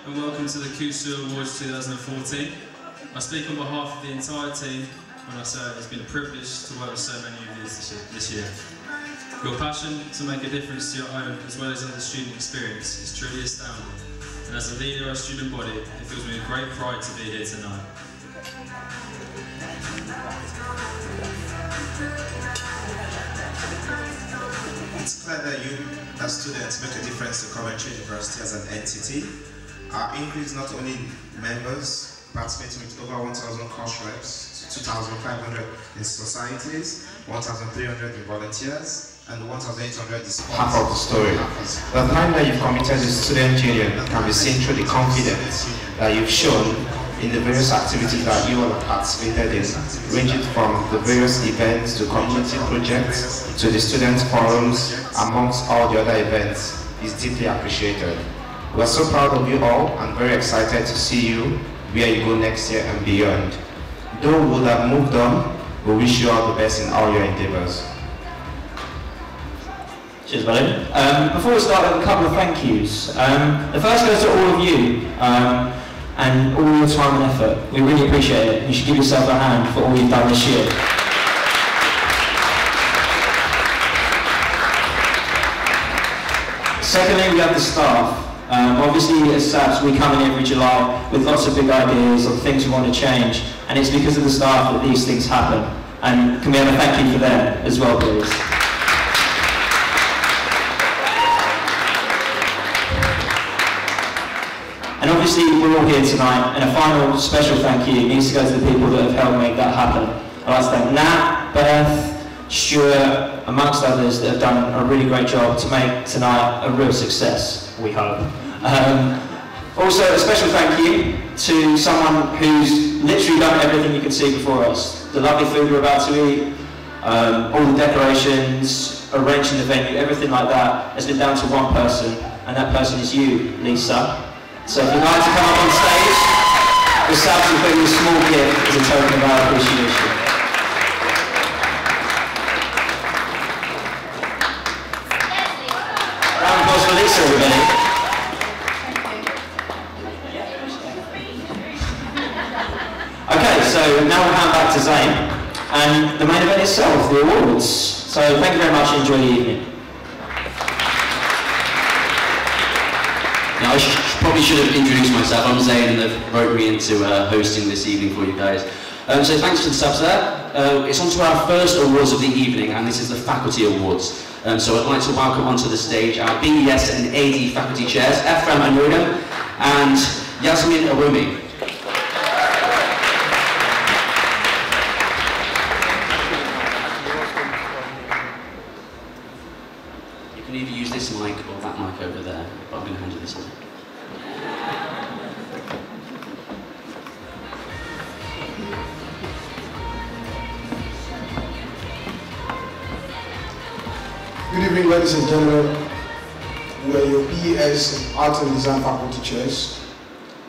and welcome to the CUSU Awards 2014. I speak on behalf of the entire team when I say it's been a privilege to work with so many of you this year. Your passion to make a difference to your own as well as in the student experience is truly astounding, and as a leader of our student body, it fills me with great pride to be here tonight. It's clear that you, as students, make a difference to Coventry University as an entity. Our increase not only members, participating with over 1,000 course reps, 2,500 in societies, 1,300 in volunteers, and 1,800 in sports. Half of the story. The time that you've committed to student union can be seen through the confidence that you've shown in the various activities that you all have participated in, ranging from the various events to community projects to the student forums, amongst all the other events, is deeply appreciated. We are so proud of you all and very excited to see you where you go next year and beyond. Though we would have moved on, we wish you all the best in all your endeavors. Cheers, buddy. Before we start, a couple of thank yous. The first goes to all of you. And all your time and effort. We really appreciate it. You should give yourself a hand for all you've done this year. Secondly, we have the staff. Obviously, as SABs, we come in every July with lots of big ideas of things we want to change, and it's because of the staff that these things happen. And can we have a thank you for them as well, please? And obviously, we're all here tonight, and a final special thank you needs to go to the people that have helped make that happen. I'd like to thank Nat, Beth, Stuart, amongst others that have done a really great job to make tonight a real success, we hope. Also, a special thank you to someone who's literally done everything you can see before us. The lovely food we're about to eat, all the decorations, arranging the venue, everything like that has been down to one person, and that person is you, Lisa. So if you'd like to come up on stage, the SABs will give you a small gift as a token of our appreciation. Round of applause for Lisa, everybody. Okay, so now we'll hand back to Zane, and the main event itself, the awards. So thank you very much and enjoy the evening. Now, I probably should have introduced myself. I'm Zane, and they've roped me into hosting this evening for you guys. So thanks to the SABs there. It's on to our first awards of the evening, and this is the Faculty Awards. So I'd like to welcome onto the stage our BES and AD faculty chairs, Ephraim Anurim and Yasmin Arumi. You can either use this mic or that mic over there, but I'm going to hand you this one. Good evening, ladies and gentlemen. We are your BES and Art and Design faculty chairs.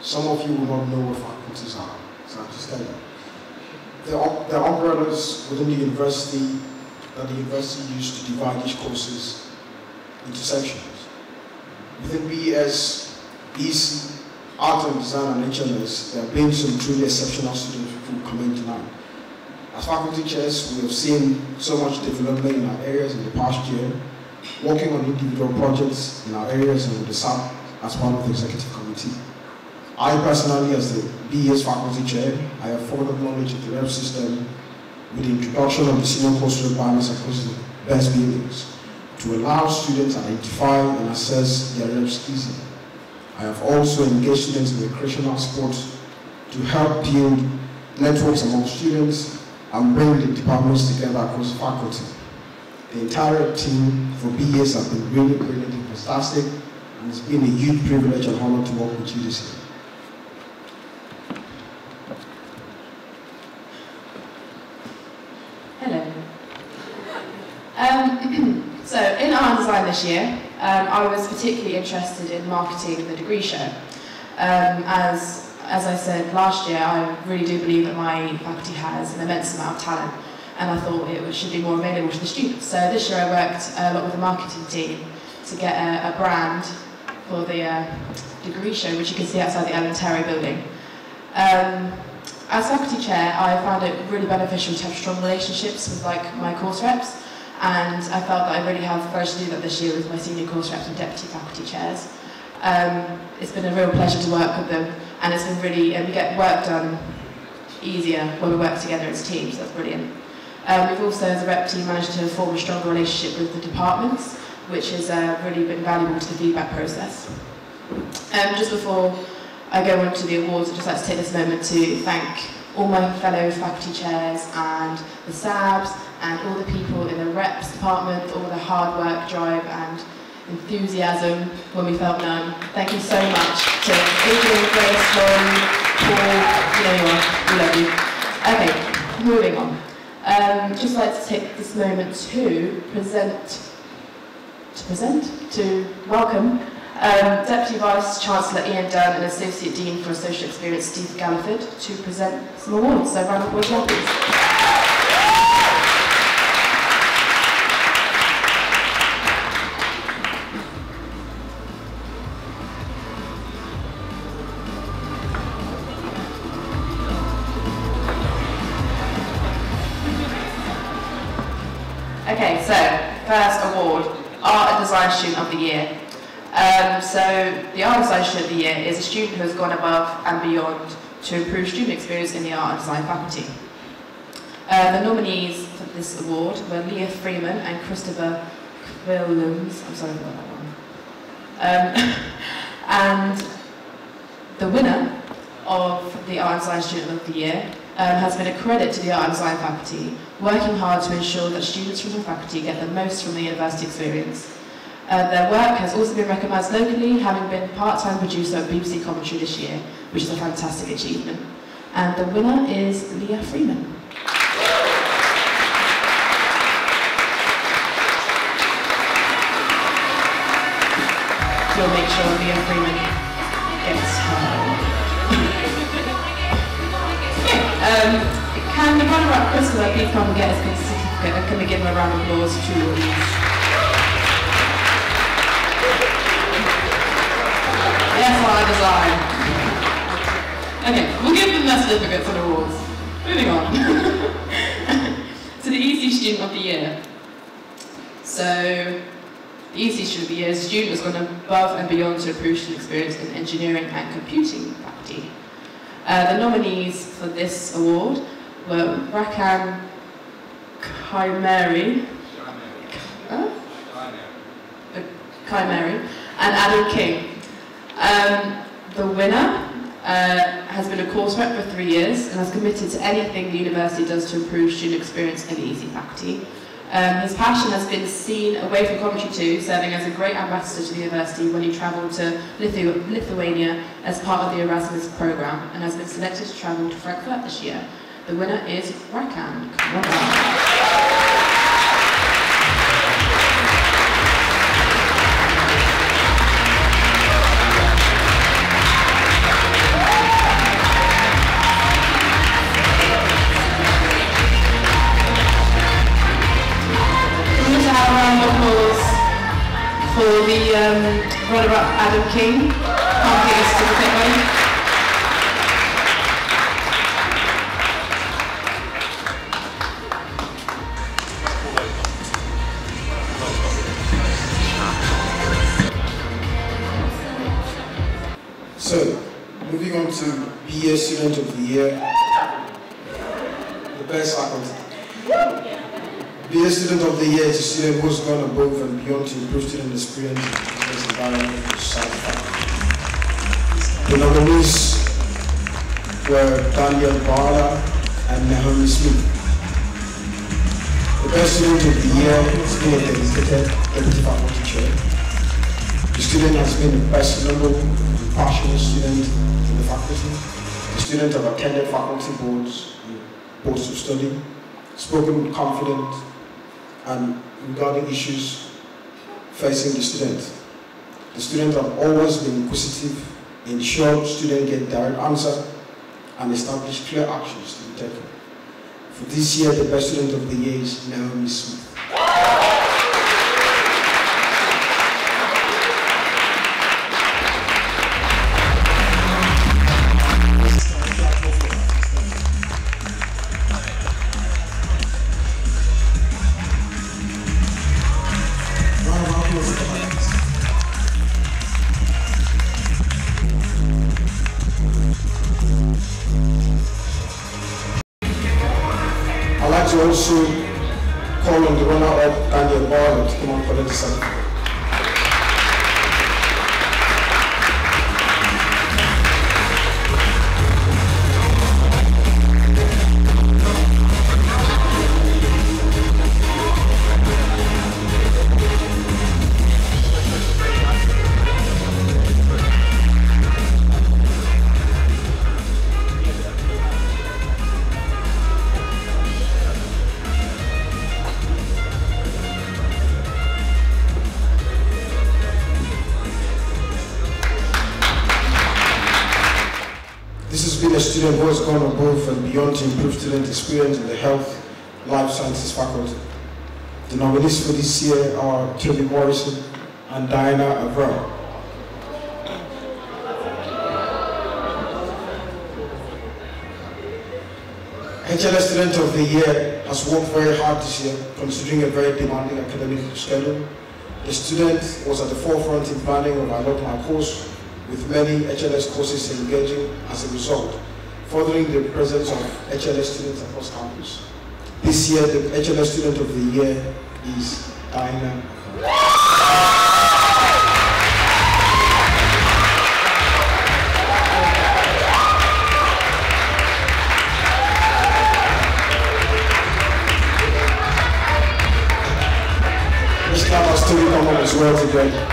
Some of you will not know what faculties are, so I'll just tell you. The umbrellas within the university that the university used to divide these courses into sections. Within BES, these Art and Design and HMS, there have been some truly exceptional students who come in tonight. As faculty chairs, we have seen so much development in our areas in the past year, working on individual projects in our areas and with the SAB as part of the executive committee. I personally, as the BES faculty chair, I have further knowledge of the rep system with the introduction of the senior course requirements across the best buildings to allow students to identify and assess their reps easily. I have also engaged students in recreational sports to help build networks among students and bring the departments together across faculty. The entire team for BES have been really brilliant and fantastic, and it's been a huge privilege and honor to work with you this year. Hello. So in art and design this year, I was particularly interested in marketing the degree show. As I said last year, I really do believe that my faculty has an immense amount of talent, and I thought it should be more available to the students. So this year I worked a lot with the marketing team to get a brand for the degree show, which you can see outside the Alan Terry building. As faculty chair, I found it really beneficial to have strong relationships with my course reps, and I felt that I really have managed to do that this year with my senior course reps and deputy faculty chairs. It's been a real pleasure to work with them, and it's been really, we get work done easier when we work together as teams. That's brilliant. We've also, as a rep team, managed to form a stronger relationship with the departments, which has really been valuable to the feedback process. Just before I go on to the awards, I'd just like to take this moment to thank all my fellow faculty chairs and the SABs and all the people in the reps department, all the hard work, drive and enthusiasm when we felt none. Thank you so much to Adrian, Grace, Lauren, Paul, you know you are, we love you. Okay, moving on. Just like to take this moment to welcome Deputy Vice Chancellor Ian Dunn and Associate Dean for Social Experience Steve Galliford to present some awards. So round of applause now, please. Okay, so first award, Art and Design Student of the Year. So the Art and Design Student of the Year is a student who has gone above and beyond to improve student experience in the Art and Design faculty. The nominees for this award were Leah Freeman and Christopher Quillums. I'm sorry, I forgot that one. And the winner of the Art and Design Student of the Year has been a credit to the Art and Design faculty, working hard to ensure that students from the faculty get the most from the university experience. Their work has also been recognised locally, having been part-time producer at BBC Coventry this year, which is a fantastic achievement. And the winner is Leah Freeman. We'll make sure Leah Freeman gets her. Can the runner-up Christopher please come and get his certificate, and can we give him a round of applause to these? Yes, Art Design. Okay, we'll give them their certificates and awards. Moving on. To the EC Student of the Year. So, the EC Student of the Year is a student who's gone above and beyond to improve student experience in engineering and computing faculty. The nominees for this award were Rakan Kaimeri and Adam King. The winner has been a course rep for 3 years and has committed to anything the university does to improve student experience in the EC faculty. His passion has been seen away from Coventry too, serving as a great ambassador to the university when he travelled to Lithuania as part of the Erasmus programme and has been selected to travel to Frankfurt this year. The winner is Rakan. Come on down. For the runner-up Adam King. Can't get us to the pit lane. So, moving on to BA Student of the Year, the best faculty. BA Student of the Year is a student who has gone above and beyond to improve student experience in the business environment of society. The nominees were Daniel Barla and Naomi Smith. The best student of the year has been a dedicated deputy faculty chair. The student has been the best noble and passionate student in the faculty. The student have attended faculty boards and boards of study, spoken with confidence and regarding issues facing the student. The students have always been inquisitive, ensure students get direct answer, and establish clear actions to be taken. For this year, the best student of the year is Naomi Smith. also call on the runner-up, Daniel Barlow, to come and collect the certificate. A student who has gone above and beyond to improve student experience in the health, life sciences faculty. The nominees for this year are Toby Morrison and Diana Avram. HLS Student of the Year has worked very hard this year, considering a very demanding academic schedule. The student was at the forefront in planning of our local course, with many HLS courses engaging as a result, furthering the presence of HLS students across campus. This year, the HLS Student of the Year is Diana. This time has to come on as well today.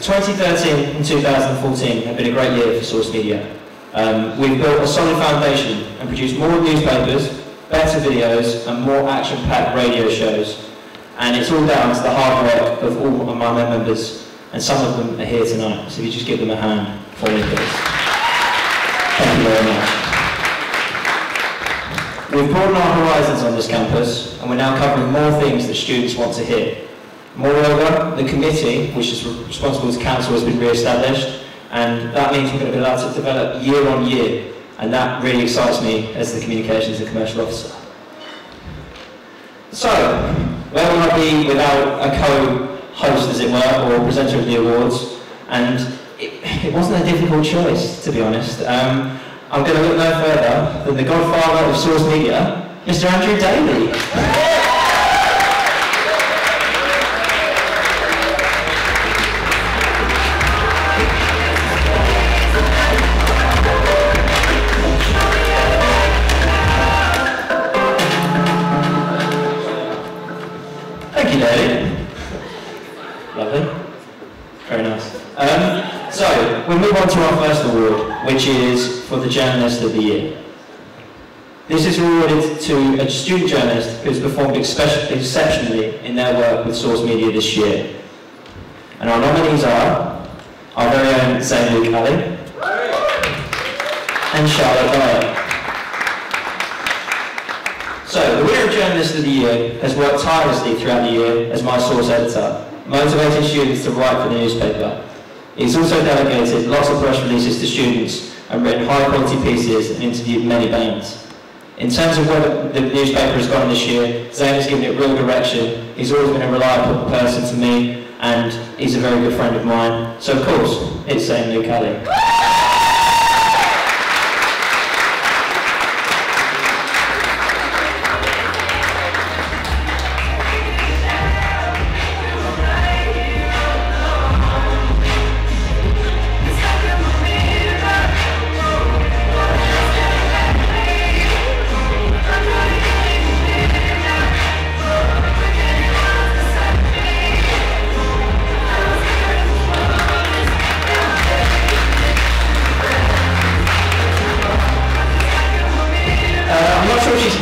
2013 and 2014 have been a great year for Source Media. We've built a solid foundation and produced more newspapers, better videos and more action-packed radio shows. And it's all down to the hard work of all of my members, and some of them are here tonight, so if you just give them a hand for me, please. Thank you very much. We've broadened our horizons on this campus, and we're now covering more things that students want to hear. Moreover, the committee, which is responsible as council, has been re-established, and that means we're going to be allowed to develop year on year, and that really excites me as the communications and commercial officer. So, where will I be without a co-host, as it were, or presenter of the awards? And it wasn't a difficult choice, to be honest. I'm going to look no further than the godfather of Source Media, Mr. Andrew Daly. Lovely. Very nice. So, we'll move on to our first award, which is for the Journalist of the Year. This is awarded to a student journalist who has performed exceptionally in their work with Source Media this year. And our nominees are our very own Zane Luke Ali and Charlotte Dyer. So, the winner of Journalist of the Year has worked tirelessly throughout the year as my source editor, motivating students to write for the newspaper. He's also delegated lots of press releases to students and written high-quality pieces and interviewed many bands. In terms of where the newspaper has gone this year, Zane has given it real direction. He's always been a reliable person to me, and he's a very good friend of mine. So, of course, it's Zane Luke Ali.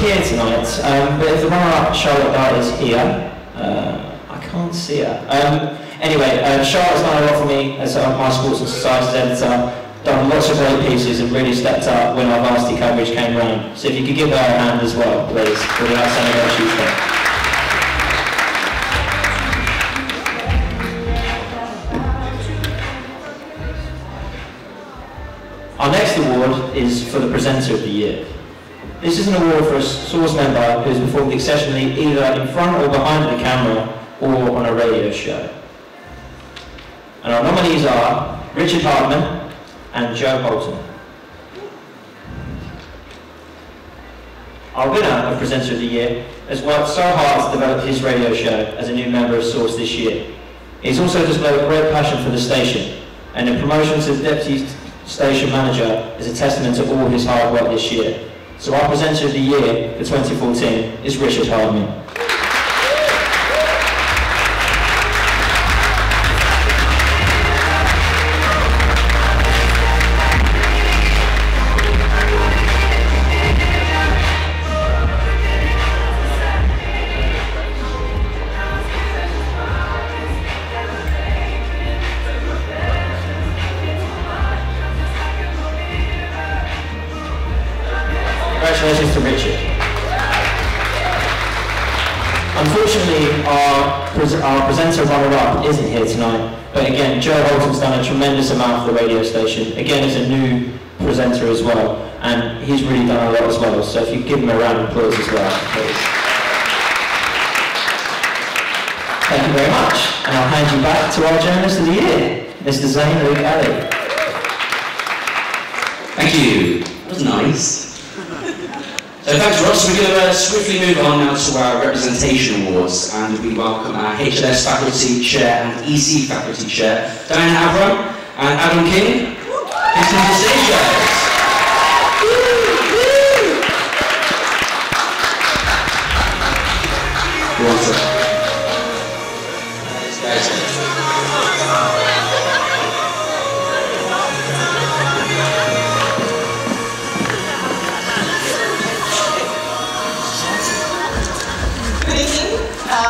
Here tonight, but if the runner-up Charlotte Dyer is here, I can't see her. Anyway, Charlotte's done a lot for me as my sports and societies editor, done lots of great pieces and really stepped up when our varsity coverage came round. So if you could give her a hand as well, please, for the outstanding work she's done. Our next award is for the Presenter of the Year. This is an award for a source member who has performed exceptionally either in front or behind the camera or on a radio show. And our nominees are Richard Hardman and Joe Holton. Our winner of Presenter of the Year has worked so hard to develop his radio show as a new member of Source this year. He's also displayed a great passion for the station, and the promotion to Deputy Station Manager is a testament to all his hard work this year. So our Presenter of the Year for 2014 is Richard Hardman. Congratulations to Richard. Unfortunately, our presenter runner-up isn't here tonight, but again, Joe Holton's done a tremendous amount for the radio station, again as a new presenter as well, and he's really done a lot as well, so if you give him a round of applause as well, please. Thank you very much, and I'll hand you back to our Journalist of the Year, Mr. Zane Luke Ali. Thank you. That was nice. So thanks, Ross. We're going to swiftly move on now to our Representation Awards, and we welcome our HLS Faculty Chair and EC Faculty Chair, Diana Avram and Adam King. Please come to the stage, guys.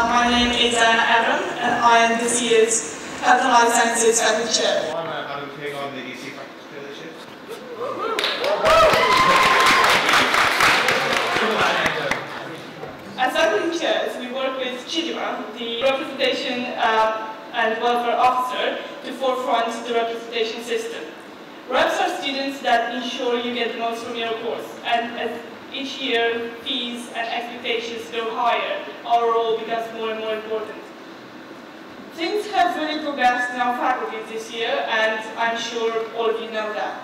My name is Diana Avram, and I am this year's Health and Life Sciences Faculty Chair. I'm Adam King, I'm the EC Faculty Fellowship. As faculty chairs, we work with Chidima, the Representation and Welfare Officer, to forefront the representation system. Reps are students that ensure you get the most from your course, and as each year fees and expectations go higher, our role becomes more and more important. Things have really progressed in our faculty this year, and I'm sure all of you know that.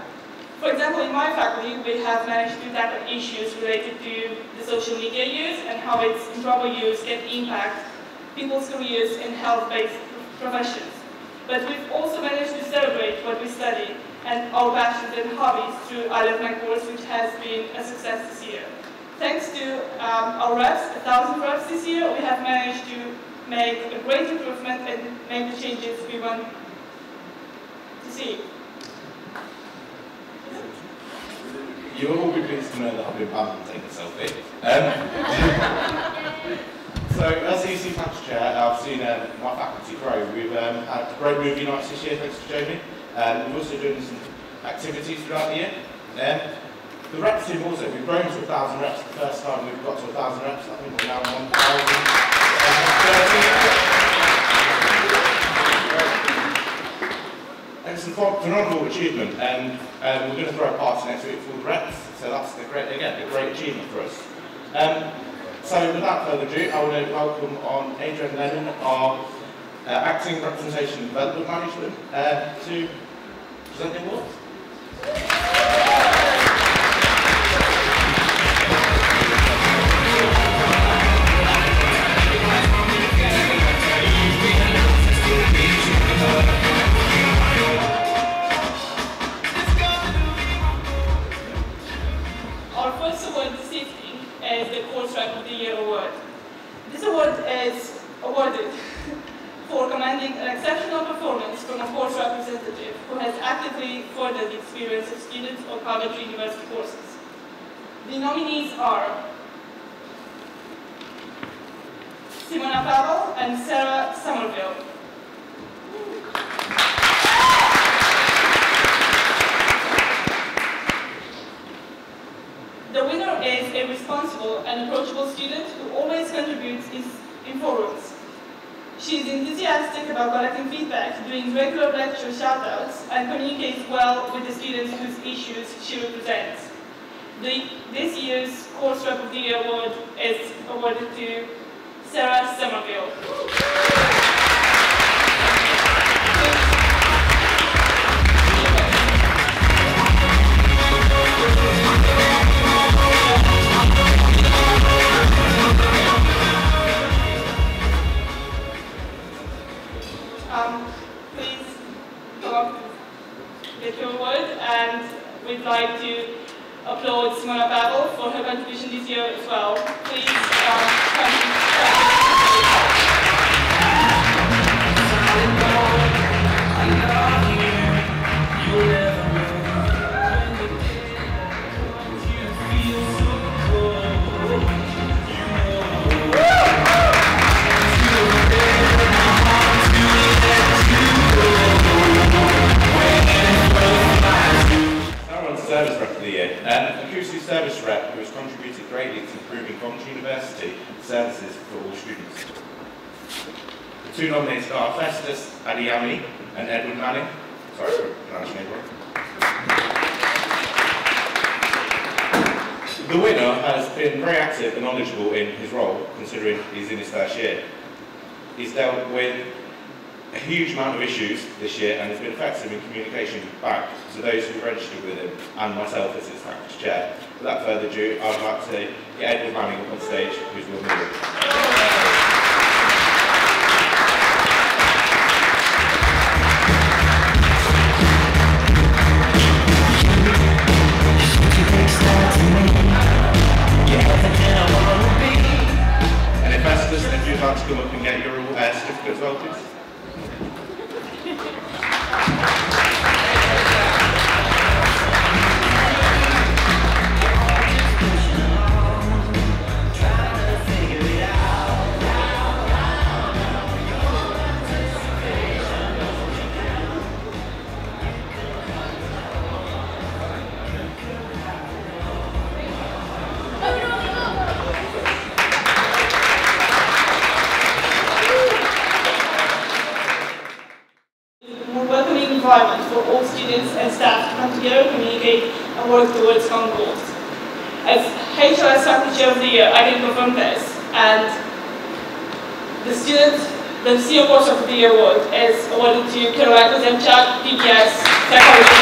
For example, in my faculty, we have managed to tackle issues related to the social media use and how its improper use can impact people's careers in health-based professions. But we've also managed to celebrate what we study and our passions and hobbies through I Love My Course, which has been a success this year. Thanks to our reps, 1,000 reps this year, we have managed to make a great improvement and make the changes we want to see. You will all be pleased to know that I've been banned from taking a selfie. So, as the EC Faculty Chair, I've seen my faculty grow. We've had great movie nights this year, thanks to Jamie. We've also done some activities throughout the year. The reps team also, we've grown to 1,000 reps. The first time we've got to 1,000 reps, I think we're now 1,030. It's a phenomenal achievement, and we're going to throw a party next week for the reps, so that's a great achievement for us. So without further ado, I want to welcome on Adrian Lennon, our Acting Representation and Development Management, to present the awards. Our first award this evening is the Course Rep of the Year award. This award is awarded for commanding an exceptional performance from a course representative who has actively furthered the experience of students of Coventry University courses. The nominees are Simona Pavel and Sarah Somerville. The winner is a responsible and approachable student who always contributes in forums. She is enthusiastic about collecting feedback, doing regular lecture shoutouts, and communicates well with the students whose issues she represents. This year's Course Rep of the Year award is awarded to Sarah Somerville. Please come up, get your award, and we'd like to applaud Simona Pavel for her contribution this year as well. Please Service Rep of the Year. A CUSU Service Rep who has contributed greatly to improving Coventry University services for all students. The two nominated are Festus Adiyami and Edward Manning. Sorry for pronouncing your name wrong. The winner has been very active and knowledgeable in his role, considering he's in his first year. He's dealt with a huge amount of issues this year and has been effective in communication back to those who registered with him and myself as his faculty chair. Without further ado, I would like to get Edward Manning up on stage, who's will move. And if Festus, if you'd like to come up and get your certificate as well, please. environment for all students and staff to come together, communicate, and work towards common goals. As HRS Faculty Chair of the Year, I can confirm this, and the CUSU Awards of the Year award is awarded to Caroline Kozemchak, PPS, Psychology.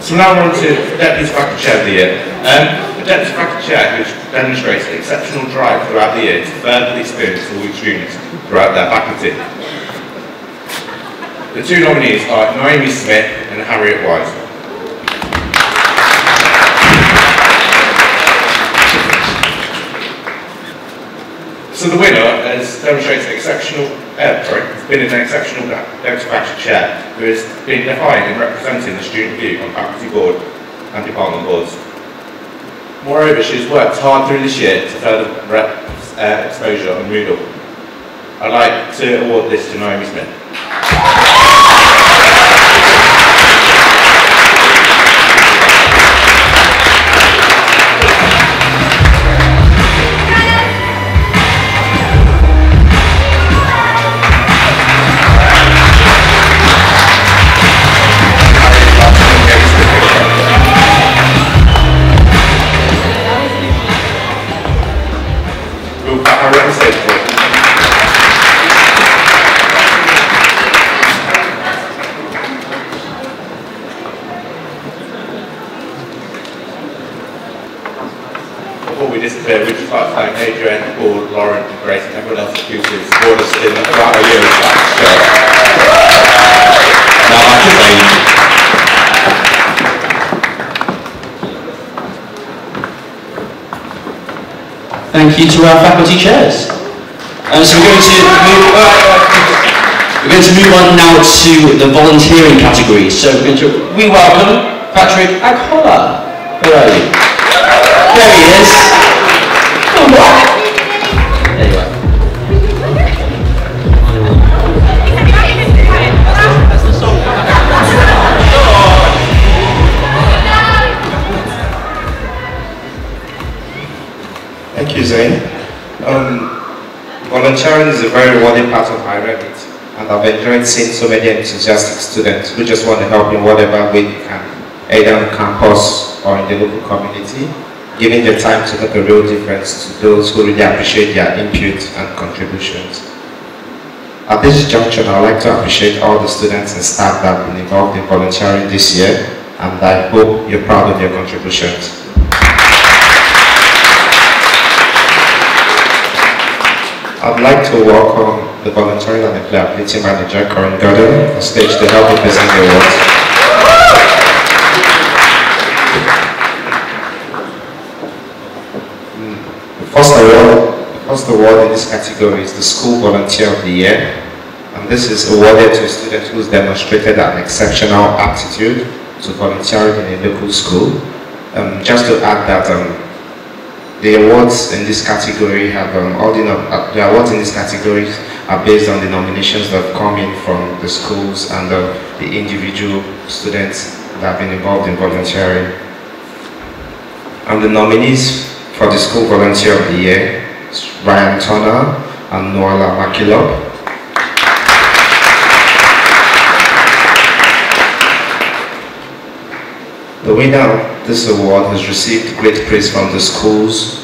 So now we're on to Deputy Faculty Chair of the Year. The Deputy Faculty Chair who's demonstrated exceptional drive throughout the year to further the experience of all students throughout their faculty. The two nominees are Naomi Smith and Harriet Wise. So the winner has demonstrated been an exceptional Deputy Faculty Chair who has been defiant in representing the student view on faculty board and department boards. Moreover, she has worked hard through this year to further exposure on Moodle. I'd like to award this to Naomi Smith. before we disappear, we'd just like to thank Adrian, Paul, Lauren, and Grace, and everyone else at CUSU who supported us in throughout our year. Now I can say. Thank you to our faculty chairs. So we're going to move on now to the volunteering category. So we're going to welcome Patrick Aghola. Where are you? There he is. Oh, what? There you are. Thank you, Zain. Volunteering is a very rewarding part of my remit, and I've enjoyed seeing so many enthusiastic students who just want to help in whatever way they can, either on campus or in the local community, giving their time to make a real difference to those who really appreciate their input and contributions. At this junction, I'd like to appreciate all the students and staff that have been involved in volunteering this year, and I hope you're proud of your contributions. I'd like to welcome the Volunteering and Employability Manager, Corinne Gordon, on stage to help me present the awards. The first award in this category is the School Volunteer of the Year, and this is awarded to a student who's demonstrated an exceptional aptitude to volunteering in a local school. Just to add that the awards in this category have the awards in this category are based on the nominations that have come in from the schools and the individual students that have been involved in volunteering. And the nominees for the School Volunteer of the Year is Ryan Turner and Noala Makilop. The winner of this award has received great praise from the schools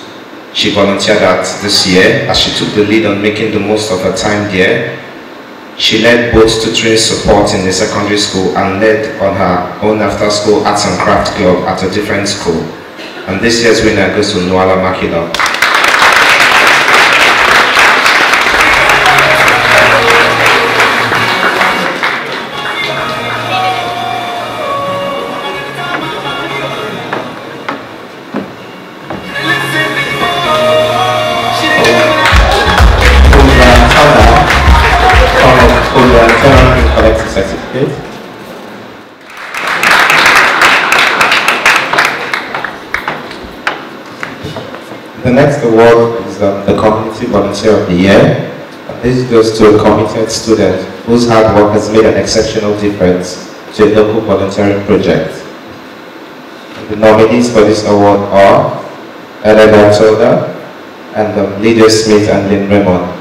she volunteered at this year, as she took the lead on making the most of her time there. She led both tutoring support in the secondary school and led on her own after-school arts and craft club at a different school. And this year's winner goes to Noala Makila. Collect a certificate. The next award is the Community Volunteer of the Year. This goes to a committed student whose hard work has made an exceptional difference to a local volunteering project. The nominees for this award are Elena Tilda and Lydia Smith and Lynn Raymond.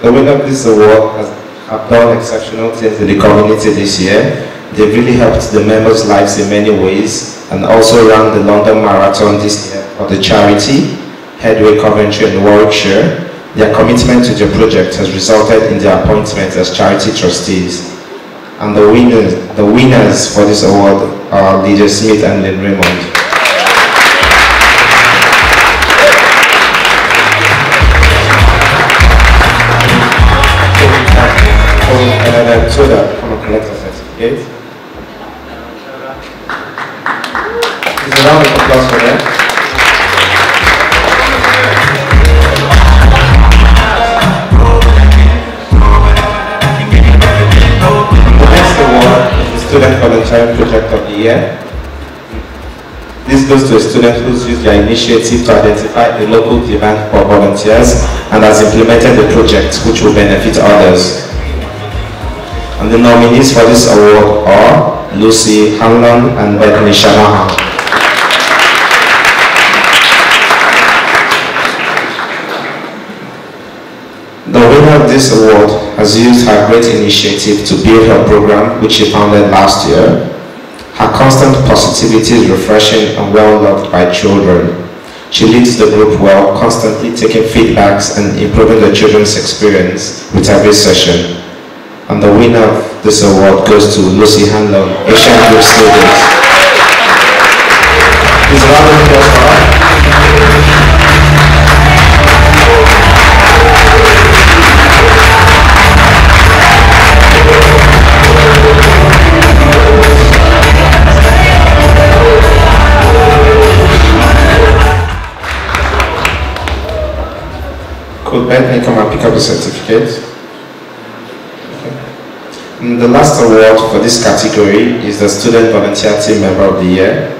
The winner of this award have done exceptional things in the community this year. They've really helped the members' lives in many ways, and also ran the London Marathon this year for the charity, Headway Coventry and Warwickshire. Their commitment to the project has resulted in their appointment as charity trustees. And the winners for this award are Lydia Smith and Lynn Raymond. So that come and collect a certificate. There's a round of applause for them. The next award is the Student Volunteering Project of the Year. This goes to a student who's used their initiative to identify the local demand for volunteers and has implemented the project which will benefit others. And the nominees for this award are Lucy Hanlon and Bethany Shanahan. The winner of this award has used her great initiative to build her program, which she founded last year. Her constant positivity is refreshing and well loved by children. She leads the group well, constantly taking feedbacks and improving the children's experience with every session. And the winner of this award goes to Lucy Hanlon, Asian Group Student. Please round of applause for her. Could Bethany come and pick up the certificate? And the last award for this category is the Student Volunteer Team Member of the Year.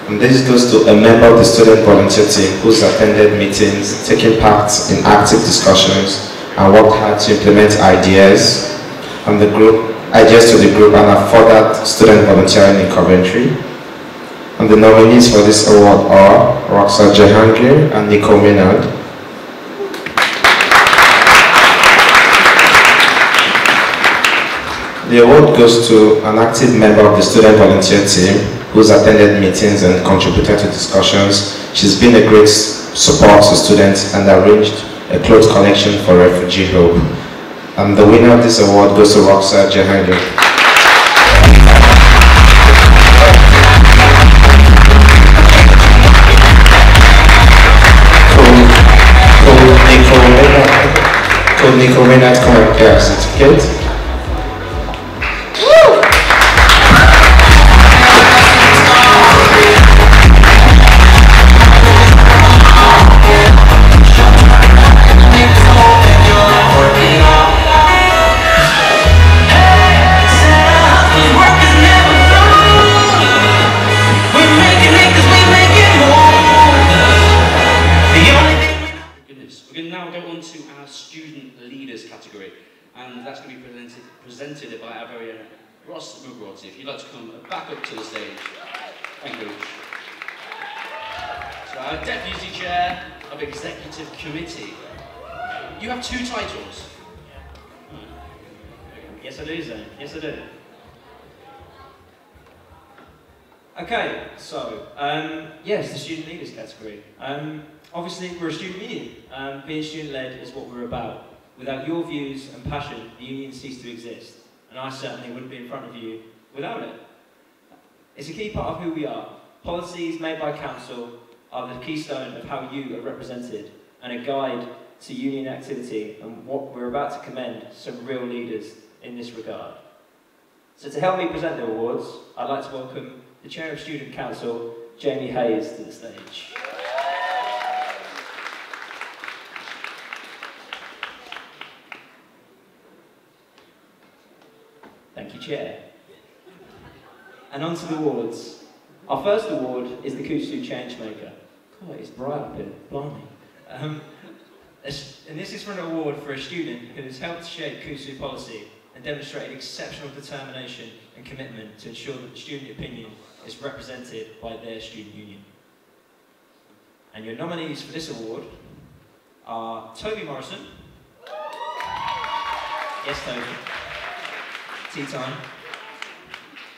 And this goes to a member of the Student Volunteer Team who's attended meetings, taken part in active discussions, and worked hard to implement ideas to the group and have furthered student volunteering in Coventry. And the nominees for this award are Roxa Jehangir and Nicole Maynard. The award goes to an active member of the student volunteer team who's attended meetings and contributed to discussions. She's been a great support to students and arranged a clothes collection for Refugee Hope. And the winner of this award goes to Roxa Jehangir. Could Nicole Maynard come and get her certificate? Presented by our very own Ross Mugwati. If you'd like to come back up to the stage. Thank you. So our Deputy Chair of Executive Committee. You have two titles. Yes I do, Zane. Yes I do. Okay, so, yes, the Student Leaders category. Obviously we're a student union. Being student-led is what we're about. Without your views and passion, the union ceased to exist, and I certainly wouldn't be in front of you without it. It's a key part of who we are. Policies made by council are the keystone of how you are represented, and a guide to union activity, and what we're about to commend some real leaders in this regard. So to help me present the awards, I'd like to welcome the Chair of Student Council, Jamie Hayes, to the stage. Thank you, Chair. And on to the awards. Our first award is the CUSU Changemaker. God, it's bright up here, blimey. And this is for an award for a student who has helped shape CUSU policy and demonstrated exceptional determination and commitment to ensure that the student opinion is represented by their student union. And your nominees for this award are Toby Morrison. Yes, Toby. Tea time.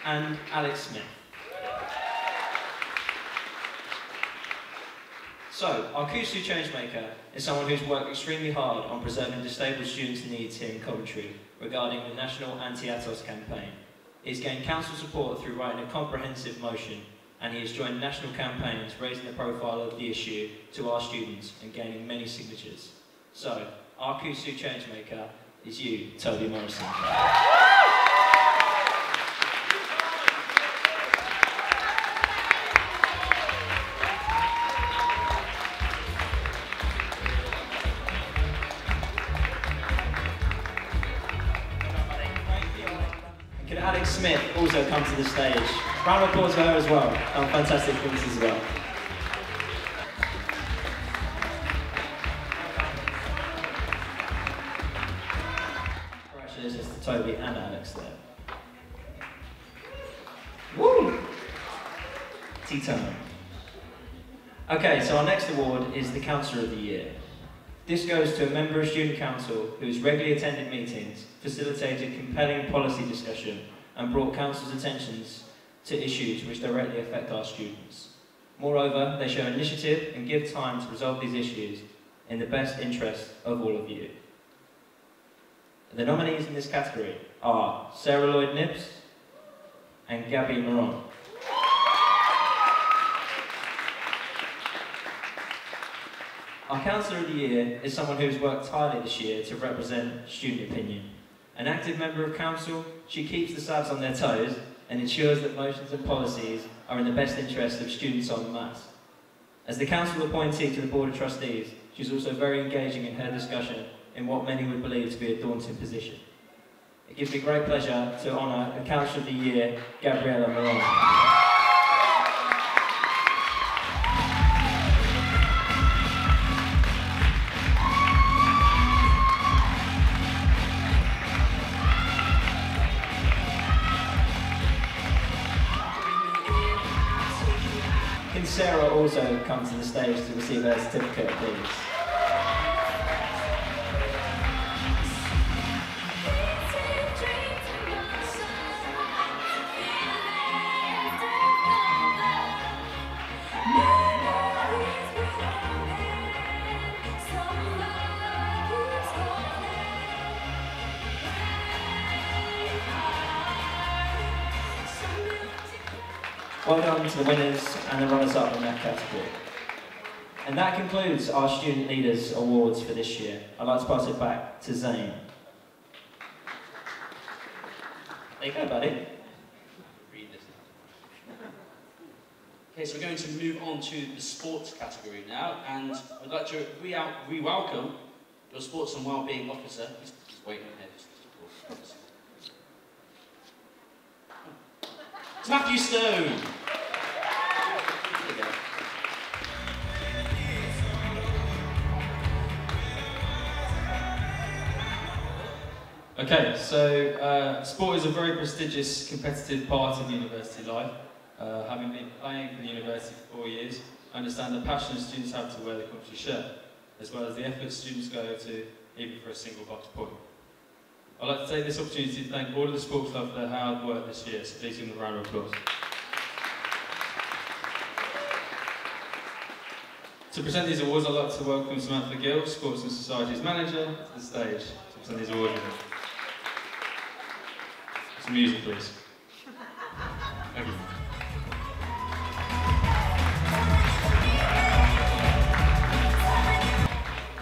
And Alex Smith. So, our CUSU Changemaker is someone who's worked extremely hard on preserving disabled students' needs here in Coventry regarding the National Anti-ATOS campaign. He's gained council support through writing a comprehensive motion, and he has joined national campaigns raising the profile of the issue to our students and gaining many signatures. So, our CUSU Changemaker is you, Toby Morrison. Can Alex Smith also come to the stage? Round of applause for her as well. Fantastic things as well. Congratulations to Toby and Alex there. Woo! Tea time. Okay, so our next award is the Councillor of the Year. This goes to a member of Student Council who has regularly attended meetings, facilitated compelling policy discussion, and brought Council's attentions to issues which directly affect our students. Moreover, they show initiative and give time to resolve these issues in the best interest of all of you. The nominees in this category are Sarah Lloyd-Nibbs and Gabby Moron. Our Councillor of the Year is someone who has worked tirelessly this year to represent student opinion. An active member of Council, she keeps the SAVs on their toes and ensures that motions and policies are in the best interest of students en masse. As the Council appointee to the Board of Trustees, she's also very engaging in her discussion in what many would believe to be a daunting position. It gives me great pleasure to honour the Councillor of the Year, Gabriella Moron. Can Sarah also come to the stage to receive her certificate, please? Well done to the winners and the runners-up in that category. And that concludes our Student Leaders Awards for this year. I'd like to pass it back to Zane. There you go, buddy. Read this. Okay, so we're going to move on to the sports category now, and I'd like to re-welcome your Sports and Wellbeing Officer. He's waiting here. It's Matthew Stone. Okay, so sport is a very prestigious, competitive part of university life. Having been playing for the university for 4 years, I understand the passion students have to wear the Coventry shirt, as well as the effort students go to even for a single box point. I'd like to take this opportunity to thank all of the sports clubs for their hard work this year, so please give them a round of applause. To present these awards, I'd like to welcome Samantha Gill, Sports and Societies Manager, to the stage to present these awards. Some music, please. Thank you.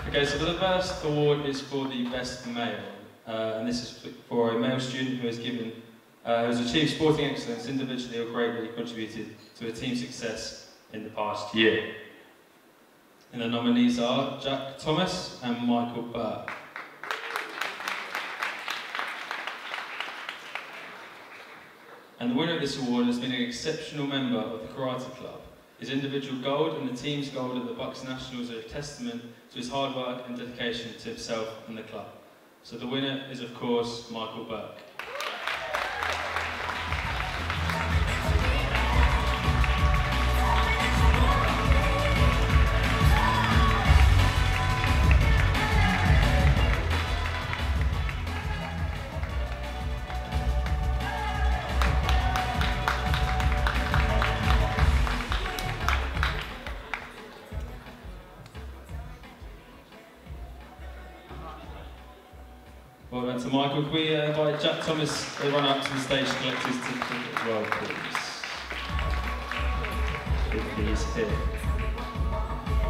Okay, so the first award is for the Best Male, and this is for a male student who has achieved sporting excellence individually or greatly contributed to a team success in the past year. And the nominees are Jack Thomas and Michael Burke. And the winner of this award has been an exceptional member of the Karate Club. His individual gold and the team's gold at the Bucks Nationals are a testament to his hard work and dedication to himself and the club. So the winner is, of course, Michael Burke. Well done to Michael. Can we invite Jack Thomas to run up to the stage to collect his certificate as well, please? If he's here.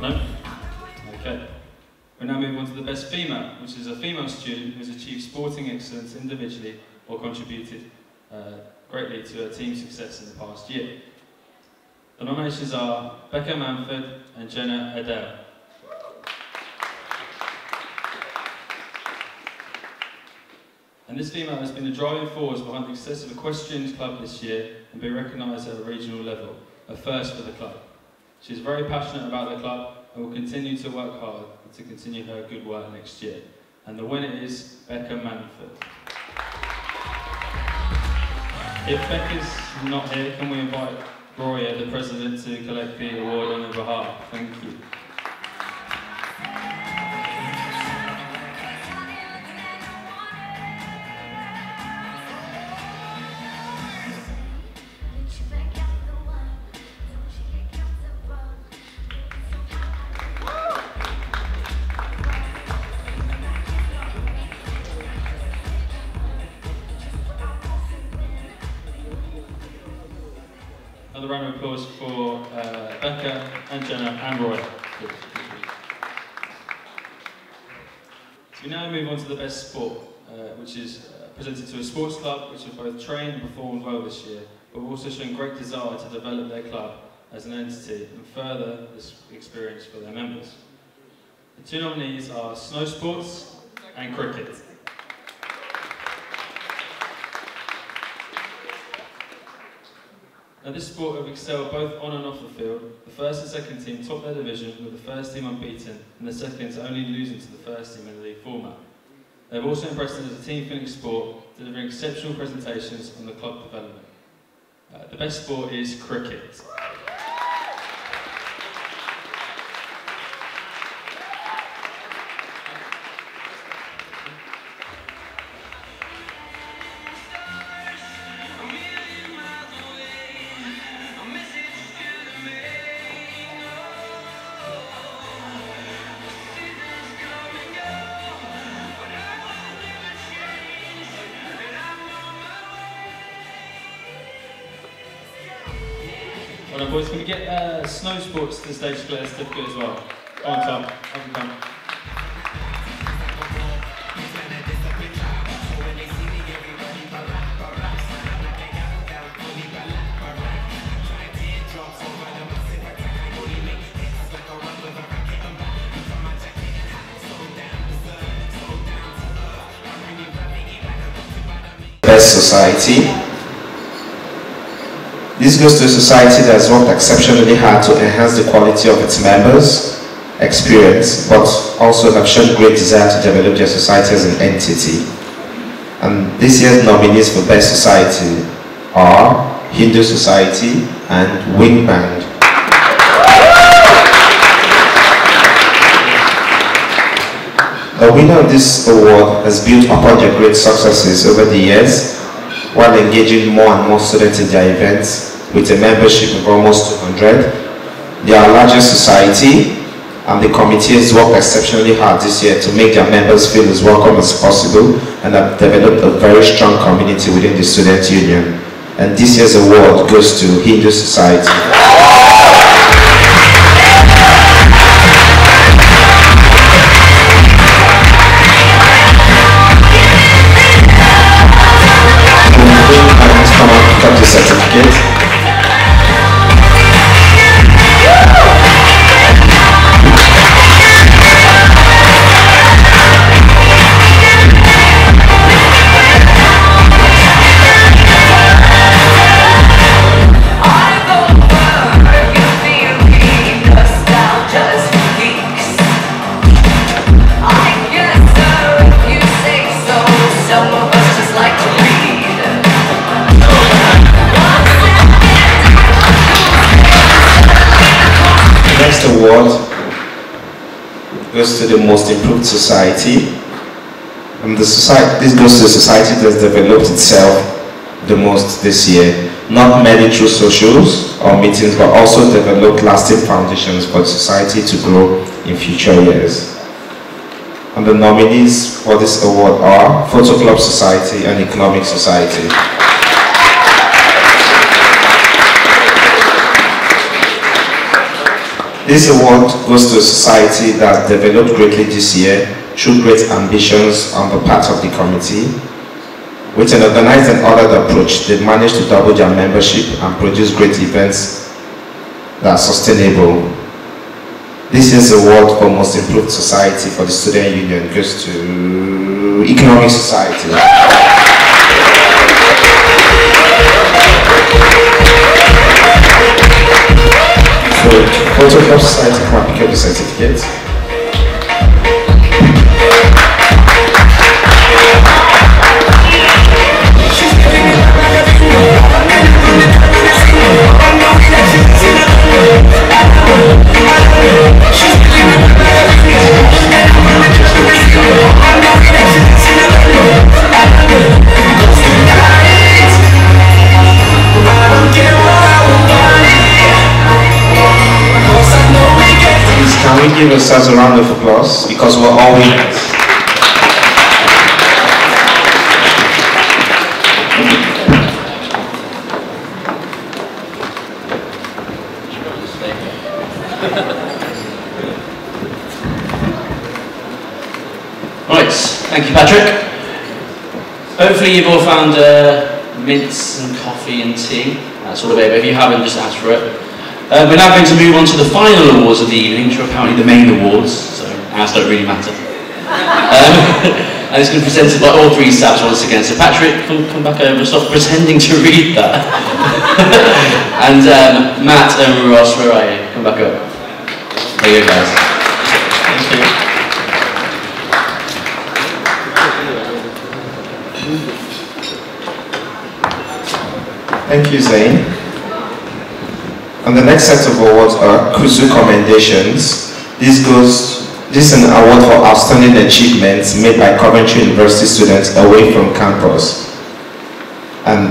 No? Okay. We're now moving on to the Best Female, which is a female student who has achieved sporting excellence individually or contributed greatly to her team success in the past year. The nominations are Becca Manford and Jenna Adele. And this female has been the driving force behind the success of Equestrians Club this year and been recognised at a regional level, a first for the club. She is very passionate about the club and will continue to work hard to continue her good work next year. And the winner is Becca Manford. If Becca's not here, can we invite Roya, the President, to collect the award on her behalf? Thank you. Another round of applause for Becca and Jenna and Roy. So we now move on to the best sport, which is presented to a sports club which have both trained and performed well this year, but have also shown great desire to develop their club as an entity and further this experience for their members. The two nominees are snow sports and cricket. Now this sport have excelled both on and off the field. The first and second team top their division, with the first team unbeaten and the second only losing to the first team in the league format. They have also impressed us as a team finished sport, delivering exceptional presentations on the club development. The best sport is cricket. Well, boys, can we get snow sports to the stage to get a certificate as well? Go on, Tom. Up and come. Best society. This goes to a society that has worked exceptionally hard to enhance the quality of its members' experience, but also have shown great desire to develop their society as an entity. And this year's nominees for Best Society are Hindu Society and Wing Band. The winner of this award has built upon their great successes over the years, while engaging more and more students in their events with a membership of almost 200. They are a larger society, and the committee has worked exceptionally hard this year to make their members feel as welcome as possible and have developed a very strong community within the student union. And this year's award goes to Hindu Society. The certificate. Award goes to the most improved society, and this goes to the society that's developed itself the most this year, not merely through socials or meetings, but also developed lasting foundations for the society to grow in future years. And the nominees for this award are Photo Club Society and Economic Society. This award goes to a society that developed greatly this year through great ambitions on the part of the committee. With an organized and ordered approach, they've managed to double their membership and produce great events that are sustainable. This year's award for Most Improved Society for the Student Union goes to Economic Society. Photo Club Society can pick up the certificate. Can we give ourselves a round of applause because we're all winners? Patrick? Hopefully you've all found mints and coffee and tea, that sort of it, but if you haven't, just ask for it. We're now going to move on to the final awards of the evening, which are apparently the main awards, so ours don't really matter. And it's going to be presented by all three SABs once again. So Patrick, come back over, stop pretending to read that. And Matt and Ross, where are you? Come back up. There you go, guys. Thank you. Thank you, Zain. And the next set of awards are CUSU commendations. This is an award for outstanding achievements made by Coventry University students away from campus. And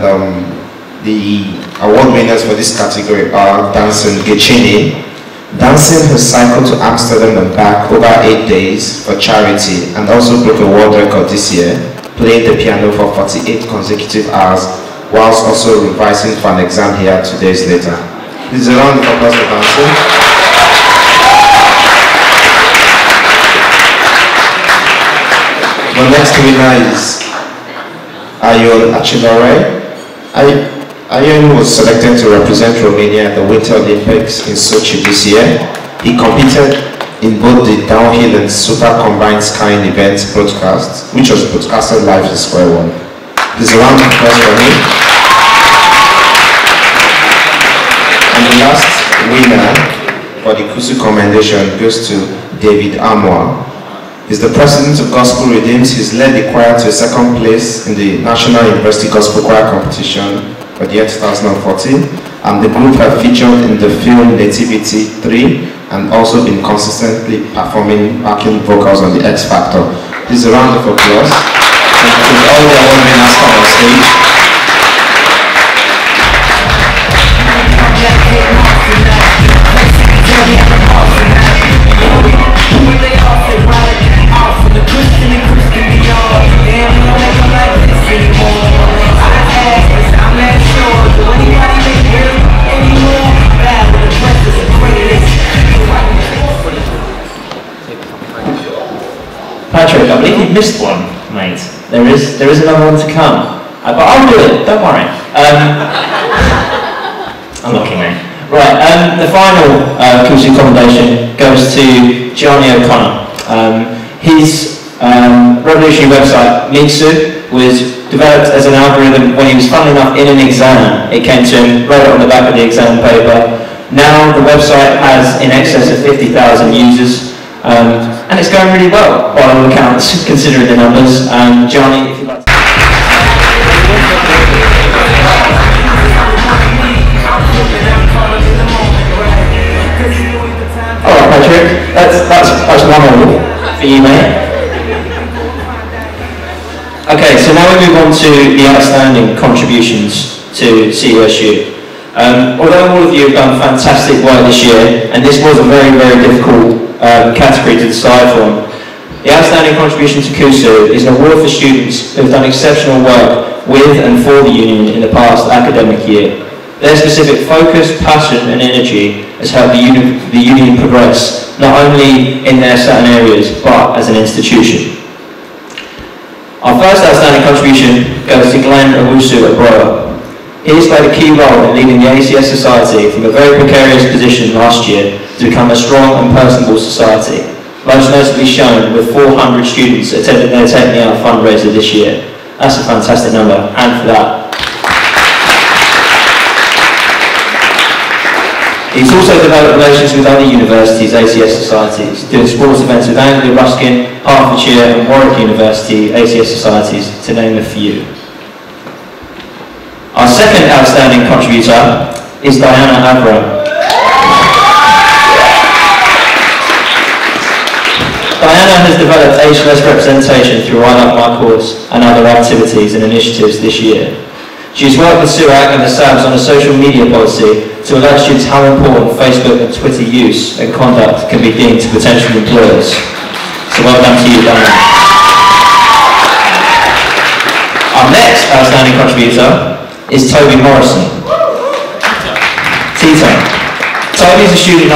the award winners for this category are Danson Gechini. Danson has cycled to Amsterdam and back over 8 days for charity and also broke a world record this year, playing the piano for 48 consecutive hours whilst also revising for an exam here 2 days later. This is a round of applause for Danson. The next winner is Ayon Achilore. Ayon was selected to represent Romania at the Winter Olympics in Sochi this year. He competed in both the downhill and super combined skiing events broadcast, which was broadcasted live to Square One. There's a round of applause for him. And the last winner for the CUSU commendation goes to David Amoa. He's the president of Gospel Redeemed. He's led the choir to second place in the National University Gospel Choir Competition for the year 2014. And the group have featured in the film Nativity 3 and also been consistently performing backing vocals on the X Factor. This is a round of applause. And all the award winners come on stage. Patrick, I believe you missed one, mate. There is another one to come. But I'll do it, don't worry. Unlucky, mate. Right, the final CUSU commendation goes to Johnny O'Connor. His revolutionary website, Mitsu, was developed as an algorithm when he was, funnily enough, in an exam. It came to him, wrote it on the back of the exam paper. Now the website has in excess of 50,000 users. And it's going really well, by all accounts, considering the numbers. Johnny, if you'd like to... Alright, Patrick, that's one award for you, mate. Okay, so now we move on to the outstanding contributions to CUSU. Although all of you have done fantastic work this year, and this was a very, very difficult category to decide from, the outstanding contribution to CUSU is an award for students who have done exceptional work with and for the union in the past academic year. Their specific focus, passion and energy has helped the union progress, not only in their certain areas, but as an institution. Our first outstanding contribution goes to Glenn Owusu at Brower. He has played a key role in leading the ACS Society from a very precarious position last year to become a strong and personable society, most notably shown with 400 students attending their Take Me Out fundraiser this year. That's a fantastic number, and for that. He's also developed relations with other universities' ACS societies, doing sports events with Anglia Ruskin, Hertfordshire and Warwick University ACS societies, to name a few. Our second outstanding contributor is Diana Avram. Diana has developed ageless representation through I Like My Cause and other activities and initiatives this year. She's worked with SUAC and the SABs on a social media policy to alert students how important Facebook and Twitter use and conduct can be deemed to potential employers. So well done to you, Diana. Our next outstanding contributor is Toby Morrison. Tito. Toby's a student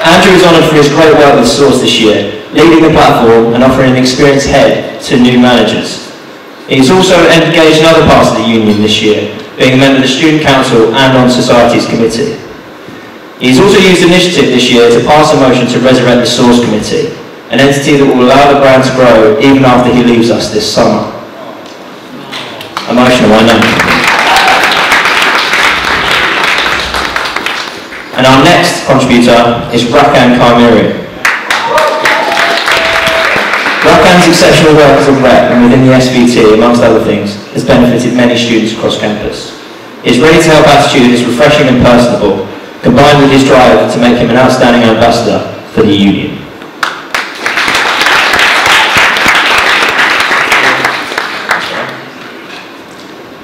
Andrew was honoured for his great work with Source this year. leading the platform and offering an experienced head to new managers. He's also engaged in other parts of the union this year, being a member of the Student Council and on Societies Committee. He's also used initiative this year to pass a motion to resurrect the Source Committee, an entity that will allow the brand to grow even after he leaves us this summer. Emotional, I know. And our next contributor is Rakan Kaimiri. Rakan's exceptional work as a rep and within the SVT, amongst other things, has benefited many students across campus. His ready-to-help attitude is refreshing and personable, combined with his drive to make him an outstanding ambassador for the union.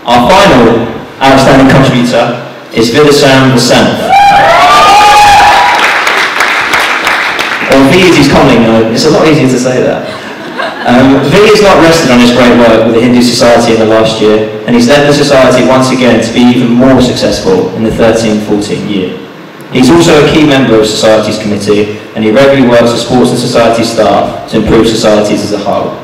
Our final outstanding contributor is Vidasam Vasanth. Or V as he's commonly known, it's a lot easier to say that. V has not rested on his great work with the Hindu Society in the last year, and he's led the Society once again to be even more successful in the 13-14 year. He's also a key member of Societies Committee, and he regularly works with sports and society staff to improve societies as a whole.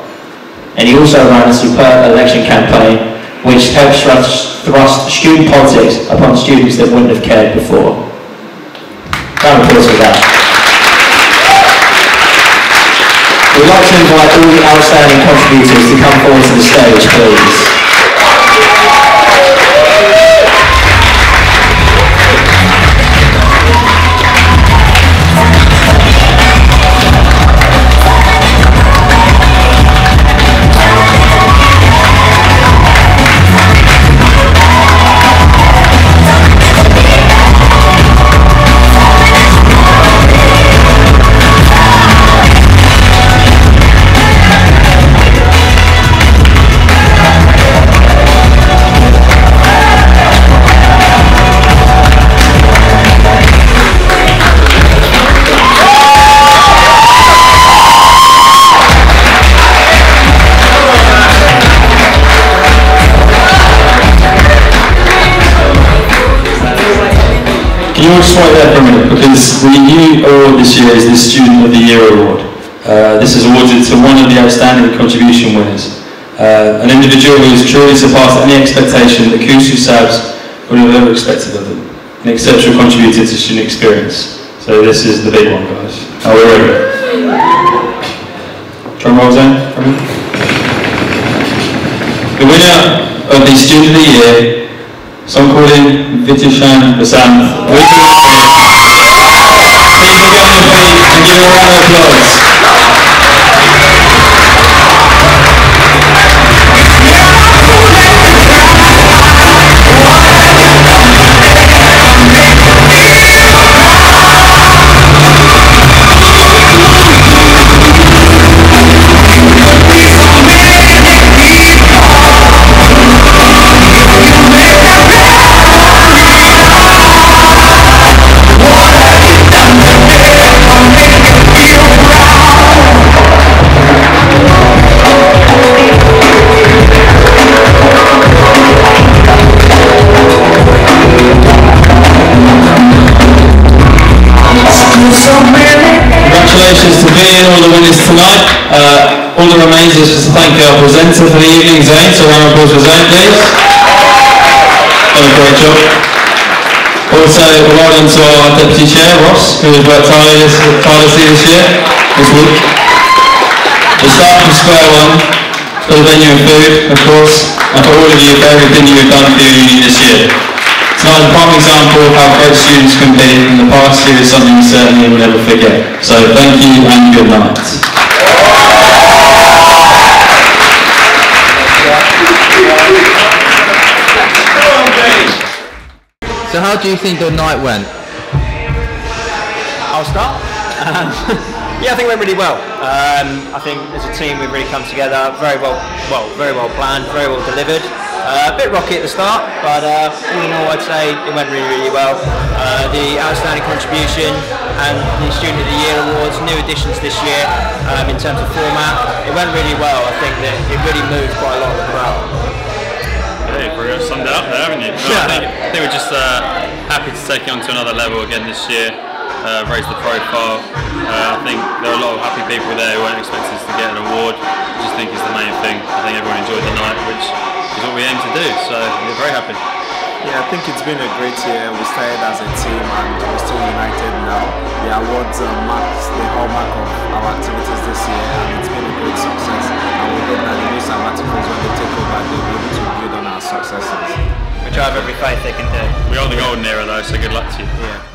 And he also ran a superb election campaign which helps thrust student politics upon students that wouldn't have cared before. Round of applause for that. We'd like to invite all the outstanding contributors to come forward to the stage, please. Can you just wait there for a minute, because the new award this year is the Student of the Year Award. This is awarded to one of the outstanding contribution winners, an individual who has truly surpassed any expectation that CUSU Sabs would have ever expected of them, an exceptional contributor to student experience. So this is the big one, guys. Are we ready? Drum rolls in. The winner of the Student of the Year, some call him Vidasam Vasanth. Please be on your feet and give a round of applause. Congratulations to me and all the winners tonight. All that remains is just to thank our presenter for the evening, Zane. So round of applause for Zane, please. Done a great job. Also, well done to our Deputy Chair, Ross, who has worked tirelessly this week. The staff from Square One, for the venue and food, of course, and for all of you for everything you have done for your union this year. Tonight is a prime example of how great students can be, and the past year is something we certainly will never forget. So thank you and good night. So how do you think the night went? I'll start. Yeah, I think it went really well. I think as a team we've really come together, very well planned, very well delivered. A bit rocky at the start, but all in all I'd say it went really, really well. The outstanding contribution and the Student of the Year Awards, new additions this year in terms of format, it went really well. I think that it really moved quite a lot of the crowd. Yeah, you've really summed it up there, haven't you? No, I think we're just happy to take it on to another level again this year. raised the profile. I think there are a lot of happy people there who weren't expecting us to get an award. I just think it's the main thing. I think everyone enjoyed the night, which is what we aim to do, so we're very happy. Yeah, I think it's been a great year. We started as a team and we're still united now. The awards marks the hallmark of our activities this year, and it's been a great success. And we hope that the new sabbaticals, when they take over, they'll be able to build on our successes. Which I have every faith they can do. We're on the golden era though, so good luck to you. Yeah.